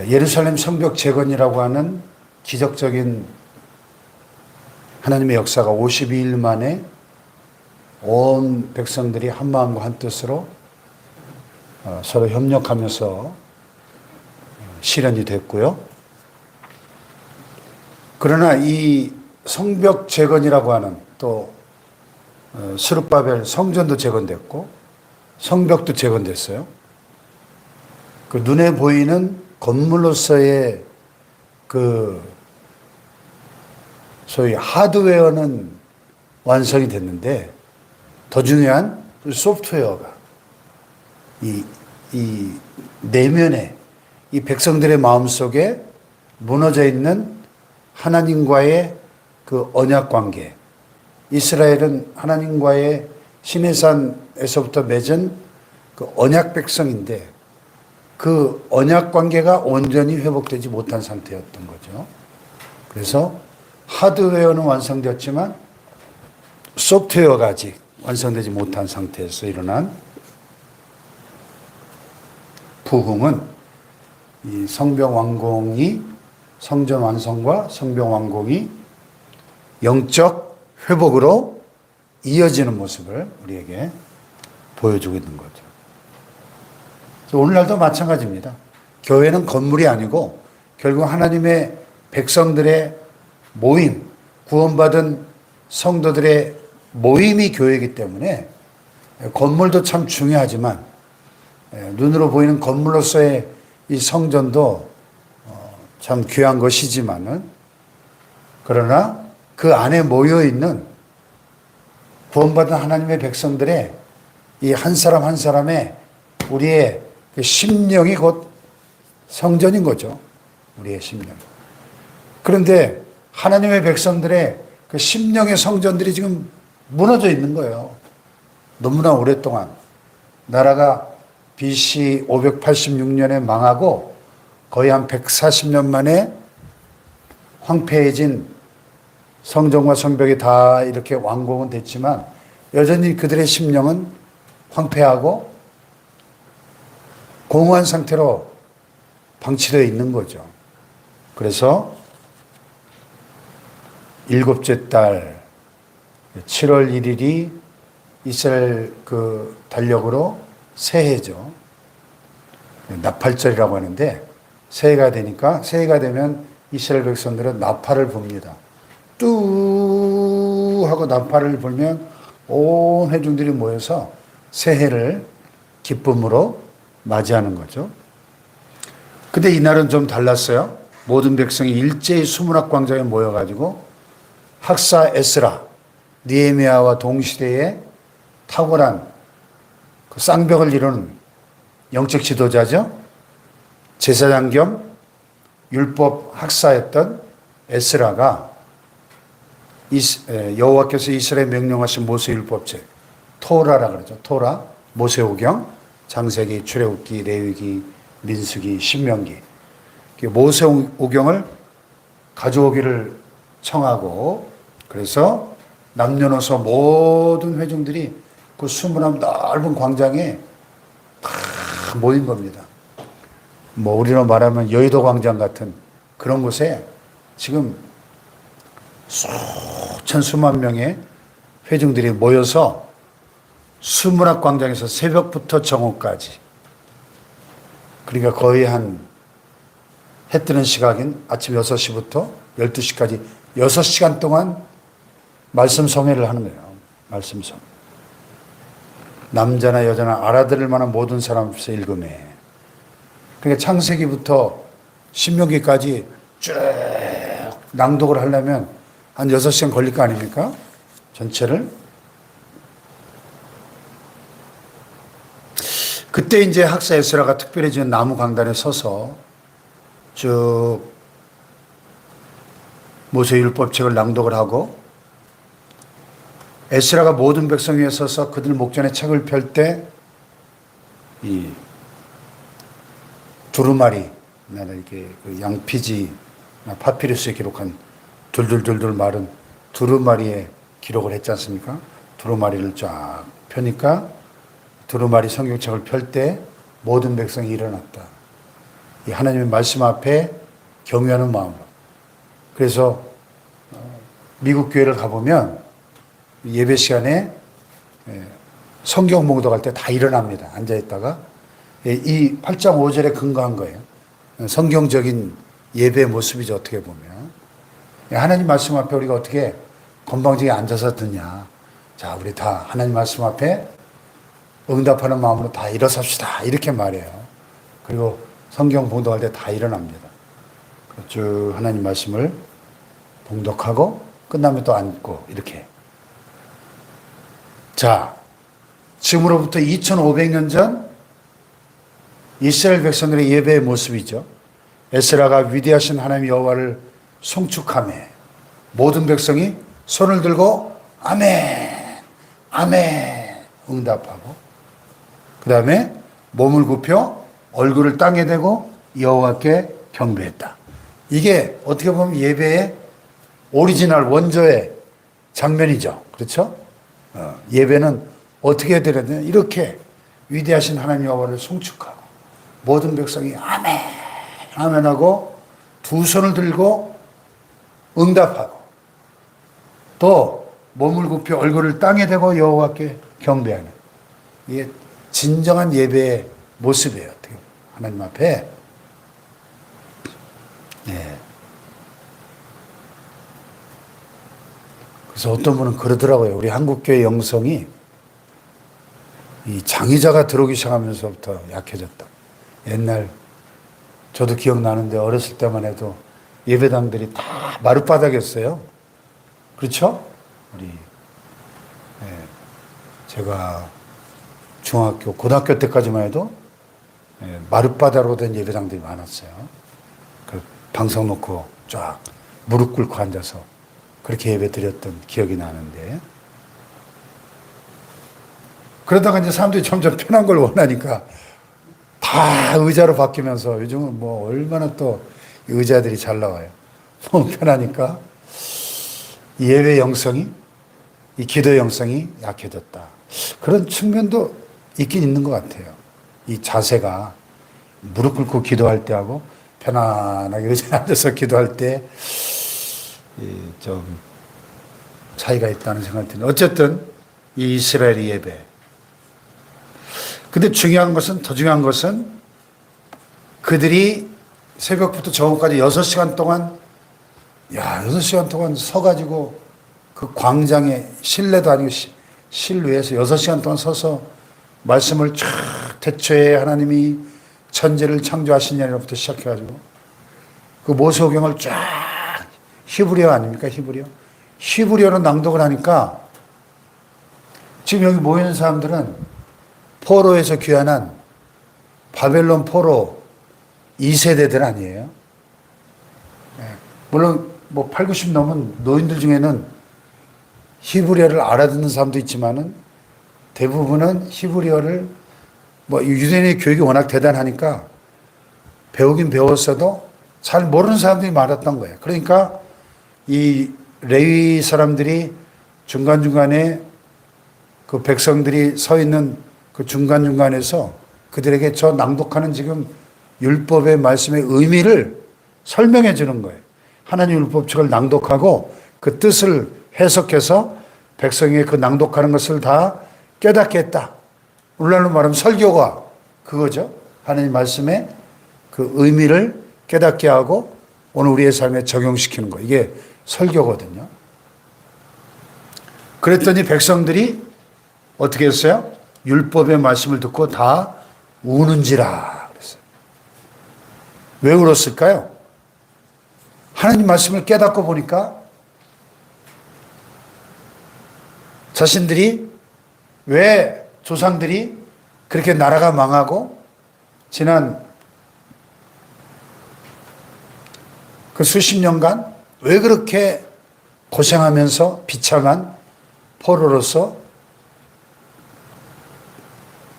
예루살렘 성벽 재건이라고 하는 기적적인 하나님의 역사가 52일 만에 온 백성들이 한 마음과 한 뜻으로 서로 협력하면서 실현이 됐고요. 그러나 이 성벽 재건이라고 하는 또 스룹바벨 성전도 재건됐고 성벽도 재건됐어요. 그 눈에 보이는 건물로서의 그 소위 하드웨어는 완성이 됐는데 더 중요한 소프트웨어가 이 내면에 이 백성들의 마음속에 무너져 있는 하나님과의 그 언약 관계, 이스라엘은 하나님과의 시내산에서부터 맺은 그 언약 백성인데 그 언약 관계가 온전히 회복되지 못한 상태였던 거죠. 그래서 하드웨어는 완성되었지만 소프트웨어가 아직 완성되지 못한 상태에서 일어난 부흥은 이 성벽 완공이 성전 완성과 성벽 완공이 영적 회복으로 이어지는 모습을 우리에게 보여주고 있는 거죠. 오늘날도 마찬가지입니다. 교회는 건물이 아니고 결국 하나님의 백성들의 모임, 구원받은 성도들의 모임이 교회이기 때문에 건물도 참 중요하지만 눈으로 보이는 건물로서의 이 성전도 참 귀한 것이지만은 그러나 그 안에 모여 있는 구원받은 하나님의 백성들의 이 한 사람 한 사람의 우리의 그 심령이 곧 성전인 거죠. 우리의 심령. 그런데 하나님의 백성들의 그 심령의 성전들이 지금 무너져 있는 거예요. 너무나 오랫동안 나라가 BC 586년에 망하고 거의 한 140년 만에 황폐해진 성전과 성벽이 다 이렇게 완공은 됐지만 여전히 그들의 심령은 황폐하고 공허한 상태로 방치되어 있는 거죠. 그래서 일곱째 달 7월 1일이 이스라엘 그 달력으로 새해죠. 나팔절이라고 하는데 새해가 되면 이스라엘 백성들은 나팔을 붑니다. 뚜 하고 나팔을 불면 온 회중들이 모여서 새해를 기쁨으로 맞이하는 거죠. 근데 이날은 좀 달랐어요. 모든 백성이 일제히 수문학 광장에 모여가지고 학사 에스라, 느헤미야와 동시대에 탁월한 그 쌍벽을 이루는 영적 지도자죠. 제사장 겸 율법 학사였던 에스라가 여호와께서 이스라엘 명령하신 모세율법책 토라라 그러죠. 토라, 모세오경, 창세기, 출애굽기, 레위기, 민수기, 신명기 모세오경을 가져오기를 청하고 그래서 남녀노소 모든 회중들이 그 수문함 넓은 광장에 다 모인 겁니다. 뭐 우리로 말하면 여의도 광장 같은 그런 곳에 지금 수천 수만 명의 회중들이 모여서 수문학 광장에서 새벽부터 정오까지 그러니까 거의 한 해 뜨는 시각인 아침 6시부터 12시까지 6시간 동안 말씀 성회를 하는 거예요. 말씀 성회. 남자나 여자나 알아들을 만한 모든 사람 앞에서 읽음해. 그러니까 창세기부터 신명기까지 쭉 낭독을 하려면 한 6시간 걸릴 거 아닙니까? 전체를. 그때 이제 학사 에스라가 특별히 지은 나무 강단에 서서 쭉 모세율법책을 낭독을 하고 에스라가 모든 백성 위에 서서 그들 목전에 책을 펼 때 이 두루마리, 이렇게 그 양피지, 파피루스에 기록한 둘둘둘둘 마른 두루마리에 기록을 했지 않습니까? 두루마리를 쫙 펴니까 두루마리 성경책을 펼 때 모든 백성이 일어났다. 이 하나님의 말씀 앞에 경외하는 마음으로. 그래서 미국 교회를 가보면 예배 시간에 성경 봉독할 때 다 일어납니다. 앉아있다가. 이 8장 5절에 근거한 거예요. 성경적인 예배의 모습이죠. 어떻게 보면. 하나님 말씀 앞에 우리가 어떻게 건방지게 앉아서 듣냐. 자, 우리 다 하나님 말씀 앞에 응답하는 마음으로 다 일어섭시다. 이렇게 말해요. 그리고 성경 봉독할 때 다 일어납니다. 쭉 하나님 말씀을 봉독하고 끝나면 또 앉고 이렇게. 자, 지금으로부터 2500년 전 이스라엘 백성들의 예배의 모습이죠. 에스라가 위대하신 하나님 여호와를 송축하며 모든 백성이 손을 들고 아멘, 아멘 응답하고 그 다음에 몸을 굽혀 얼굴을 땅에 대고 여호와께 경배했다. 이게 어떻게 보면 예배의 오리지널 원조의 장면이죠. 그렇죠? 예배는 어떻게 해야 되느냐. 이렇게 위대하신 하나님 여호와를 송축하고 모든 백성이 아멘, 아멘 하고 두 손을 들고 응답하고 또 몸을 굽혀 얼굴을 땅에 대고 여호와께 경배하는 이게 진정한 예배의 모습이에요. 어떻게 하나님 앞에. 네. 그래서 어떤 분은 그러더라고요. 우리 한국교회 영성이 이 장의자가 들어오기 시작하면서부터 약해졌다. 옛날 저도 기억나는데 어렸을 때만 해도 예배당들이 다 마룻바닥이었어요. 그렇죠? 우리 제가 중학교, 고등학교 때까지만 해도 마룻바닥으로 된 예배당들이 많았어요. 그 방석 놓고 쫙 무릎 꿇고 앉아서 그렇게 예배 드렸던 기억이 나는데 그러다가 이제 사람들이 점점 편한 걸 원하니까 다 의자로 바뀌면서 요즘은 뭐 얼마나 또 의자들이 잘 나와요. 너무 편하니까 이 예배 영성이, 이 기도 영성이 약해졌다. 그런 측면도 있긴 있는 것 같아요. 이 자세가 무릎 꿇고 기도할 때하고 편안하게 의자에 앉아서 기도할 때 좀 차이가 있다는 생각이 드는데 어쨌든 이 이스라엘의 예배. 근데 중요한 것은, 더 중요한 것은 그들이 새벽부터 저녁까지 6시간 동안 6시간 동안 서가지고 그 광장에 실내도 아니고 실외에서 6시간 동안 서서 말씀을 쫙 태초에 하나님이 천지를 창조하신 날부터 시작해가지고 그 모세오경을 쫙 히브리어 아닙니까? 히브리어로 낭독을 하니까 지금 여기 모이는 사람들은 포로에서 귀환한 바벨론 포로 2세대들 아니에요? 물론 뭐 8, 90 넘은 노인들 중에는 히브리어를 알아듣는 사람도 있지만은 대부분은 히브리어를 뭐 유대인의 교육이 워낙 대단하니까 배우긴 배웠어도 잘 모르는 사람들이 많았던 거예요. 그러니까 이 레위 사람들이 중간중간에 그 백성들이 서 있는 그 중간중간에서 그들에게 저 낭독하는 지금 율법의 말씀의 의미를 설명해 주는 거예요. 하나님 율법책을 낭독하고 그 뜻을 해석해서 백성에게 그 낭독하는 것을 다 깨닫게 했다. 오늘날로 말하면 설교가 그거죠. 하나님 말씀의 그 의미를 깨닫게 하고 오늘 우리의 삶에 적용시키는 거. 이게 설교거든요. 그랬더니 백성들이 어떻게 했어요? 율법의 말씀을 듣고 다 우는지라 그랬어요. 왜 울었을까요? 하나님 말씀을 깨닫고 보니까 자신들이 왜 조상들이 그렇게 나라가 망하고 지난 그 수십 년간 왜 그렇게 고생하면서 비참한 포로로서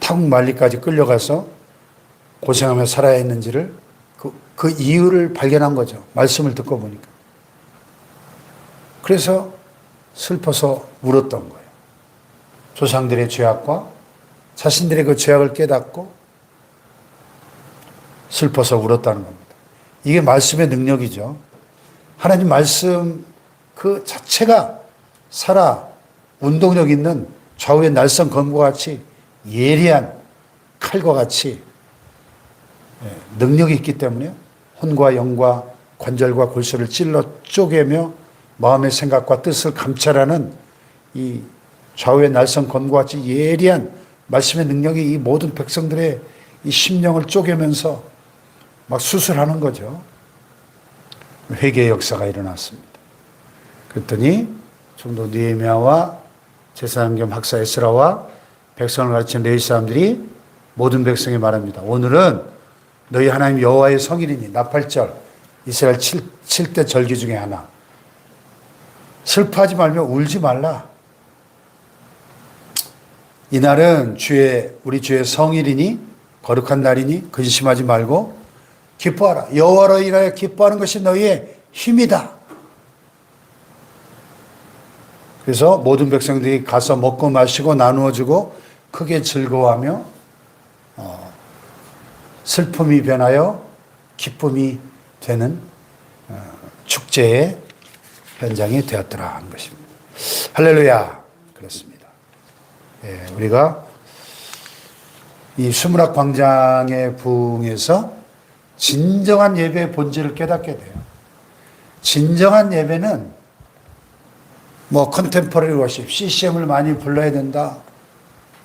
타국 만리까지 끌려가서 고생하며 살아야 했는지를 그 이유를 발견한 거죠. 말씀을 듣고 보니까. 그래서 슬퍼서 울었던 거예요. 조상들의 죄악과 자신들의 그 죄악을 깨닫고 슬퍼서 울었다는 겁니다. 이게 말씀의 능력이죠. 하나님 말씀 그 자체가 살아 운동력 있는 좌우의 날선 검과 같이 예리한 칼과 같이 능력이 있기 때문에 혼과 영과 관절과 골수를 찔러 쪼개며 마음의 생각과 뜻을 감찰하는 이 좌우의 날선 검과 같이 예리한 말씀의 능력이 이 모든 백성들의 이 심령을 쪼개면서 막 수술하는 거죠. 회개의 역사가 일어났습니다. 그랬더니 총독 느헤미야와 제사장 학사 에스라와 백성을 가르친 레위 사람들이 모든 백성에 말합니다. 오늘은 너희 하나님 여호와의 성일이니 나팔절 이스라엘 7대 절기 중에 하나. 슬퍼하지 말며 울지 말라. 이날은 우리 주의 성일이니 거룩한 날이니 근심하지 말고 기뻐하라. 여호와로 인하여 기뻐하는 것이 너희의 힘이다. 그래서 모든 백성들이 가서 먹고 마시고 나누어 주고 크게 즐거워하며 슬픔이 변하여 기쁨이 되는 축제의 현장이 되었더라 하는 것입니다. 할렐루야. 그렇습니다. 예, 우리가 이 수문학 광장의 부흥에서 진정한 예배의 본질을 깨닫게 돼요. 진정한 예배는 뭐 컨템퍼러리 워십, CCM을 많이 불러야 된다.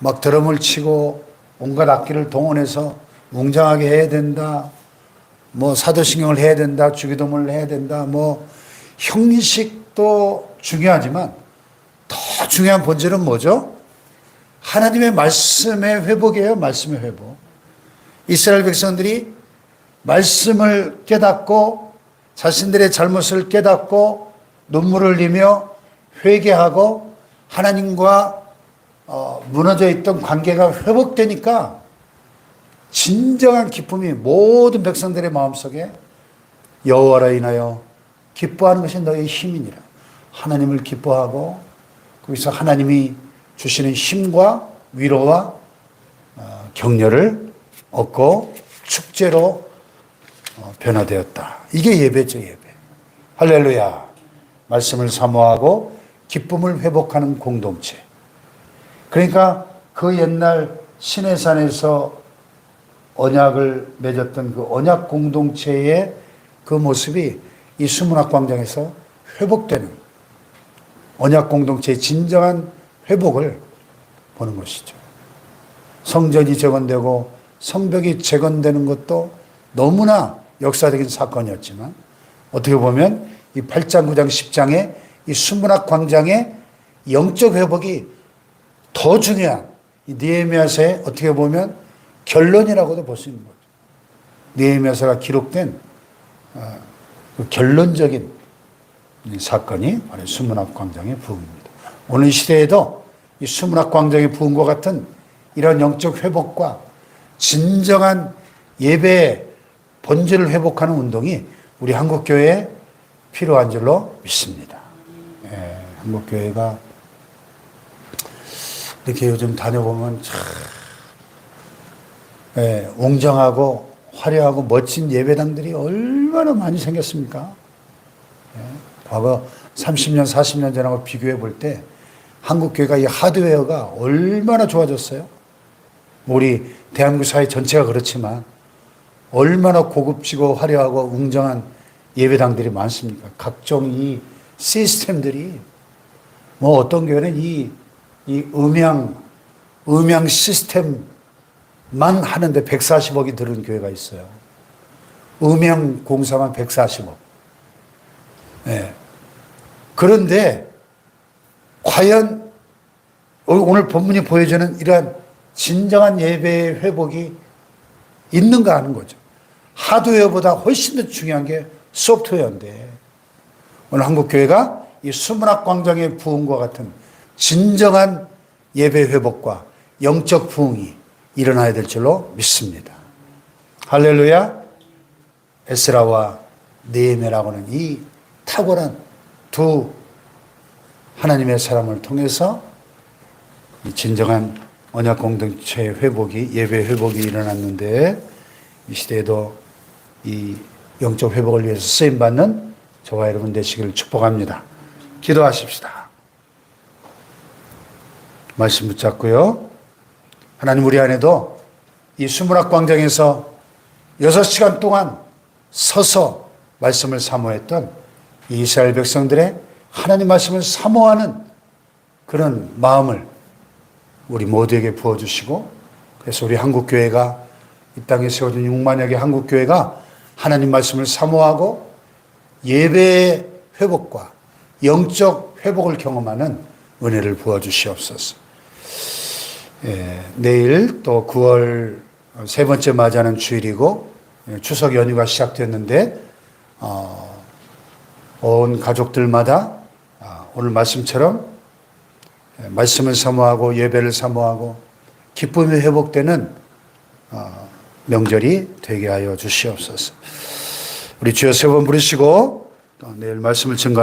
막 드럼을 치고 온갖 악기를 동원해서 웅장하게 해야 된다. 뭐 사도신경을 해야 된다. 주기도문을 해야 된다. 뭐 형식도 중요하지만 더 중요한 본질은 뭐죠? 하나님의 말씀의 회복이에요. 말씀의 회복. 이스라엘 백성들이 말씀을 깨닫고 자신들의 잘못을 깨닫고 눈물을 흘리며 회개하고 하나님과 무너져 있던 관계가 회복되니까 진정한 기쁨이 모든 백성들의 마음속에 여호와로 인하여 기뻐하는 것이 너의 힘이니라. 하나님을 기뻐하고 거기서 하나님이 주시는 힘과 위로와 격려를 얻고 축제로 변화되었다. 이게 예배죠, 예배. 할렐루야. 말씀을 사모하고 기쁨을 회복하는 공동체. 그러니까 그 옛날 시내산에서 언약을 맺었던 그 언약 공동체의 그 모습이 이 수문학 광장에서 회복되는 언약 공동체의 진정한 회복을 보는 것이죠. 성전이 재건되고 성벽이 재건되는 것도 너무나 역사적인 사건이었지만 어떻게 보면 이 8장, 9장, 10장의 이 수문학 광장의 영적 회복이 더 중요한 이 느헤미야서의 어떻게 보면 결론이라고도 볼 수 있는 거죠. 느헤미야서가 기록된 그 결론적인 사건이 바로 수문학 광장의 부흥입니다. 오늘 시대에도 이 수문학 광장의 부흥과 같은 이런 영적 회복과 진정한 예배의 본질을 회복하는 운동이 우리 한국교회에 필요한 줄로 믿습니다. 예, 한국교회가 이렇게 요즘 다녀보면 참 웅장하고 화려하고 멋진 예배당들이 얼마나 많이 생겼습니까? 과거 30년, 40년 전하고 비교해 볼 때 한국교회가 이 하드웨어가 얼마나 좋아졌어요? 우리 대한민국 사회 전체가 그렇지만 얼마나 고급지고 화려하고 웅장한 예배당들이 많습니까? 각종 이 시스템들이 뭐 어떤 교회는 이 음향 시스템만 하는데 140억이 들은 교회가 있어요. 음향 공사만 140억. 네. 그런데 과연 오늘 본문이 보여주는 이러한 진정한 예배의 회복이 있는가 하는 거죠. 하드웨어보다 훨씬 더 중요한 게 소프트웨어인데 오늘 한국교회가 이 수문학 광장의 부흥과 같은 진정한 예배 회복과 영적 부흥이 일어나야 될 줄로 믿습니다. 할렐루야. 에스라와 느헤미야라고는 이 탁월한 두 하나님의 사람을 통해서 진정한 언약 공동체의 회복이 예배 회복이 일어났는데 이 시대에도 이 영적 회복을 위해서 쓰임받는 저와 여러분 되시기를 축복합니다. 기도하십시다. 말씀 붙잡고요. 하나님 우리 안에도 이 수문학 광장에서 6시간 동안 서서 말씀을 사모했던 이 이스라엘 백성들의 하나님 말씀을 사모하는 그런 마음을 우리 모두에게 부어주시고, 그래서 우리 한국교회가 이 땅에 세워진 6만여 개 한국교회가 하나님 말씀을 사모하고 예배의 회복과 영적 회복을 경험하는 은혜를 부어주시옵소서. 내일 또 9월 세 번째 맞이하는 주일이고 추석 연휴가 시작됐는데 온 가족들마다 오늘 말씀처럼 말씀을 사모하고 예배를 사모하고 기쁨이 회복되는 명절이 되게 하여 주시옵소서. 우리 주여 세 번 부르시고 내일 말씀을 증거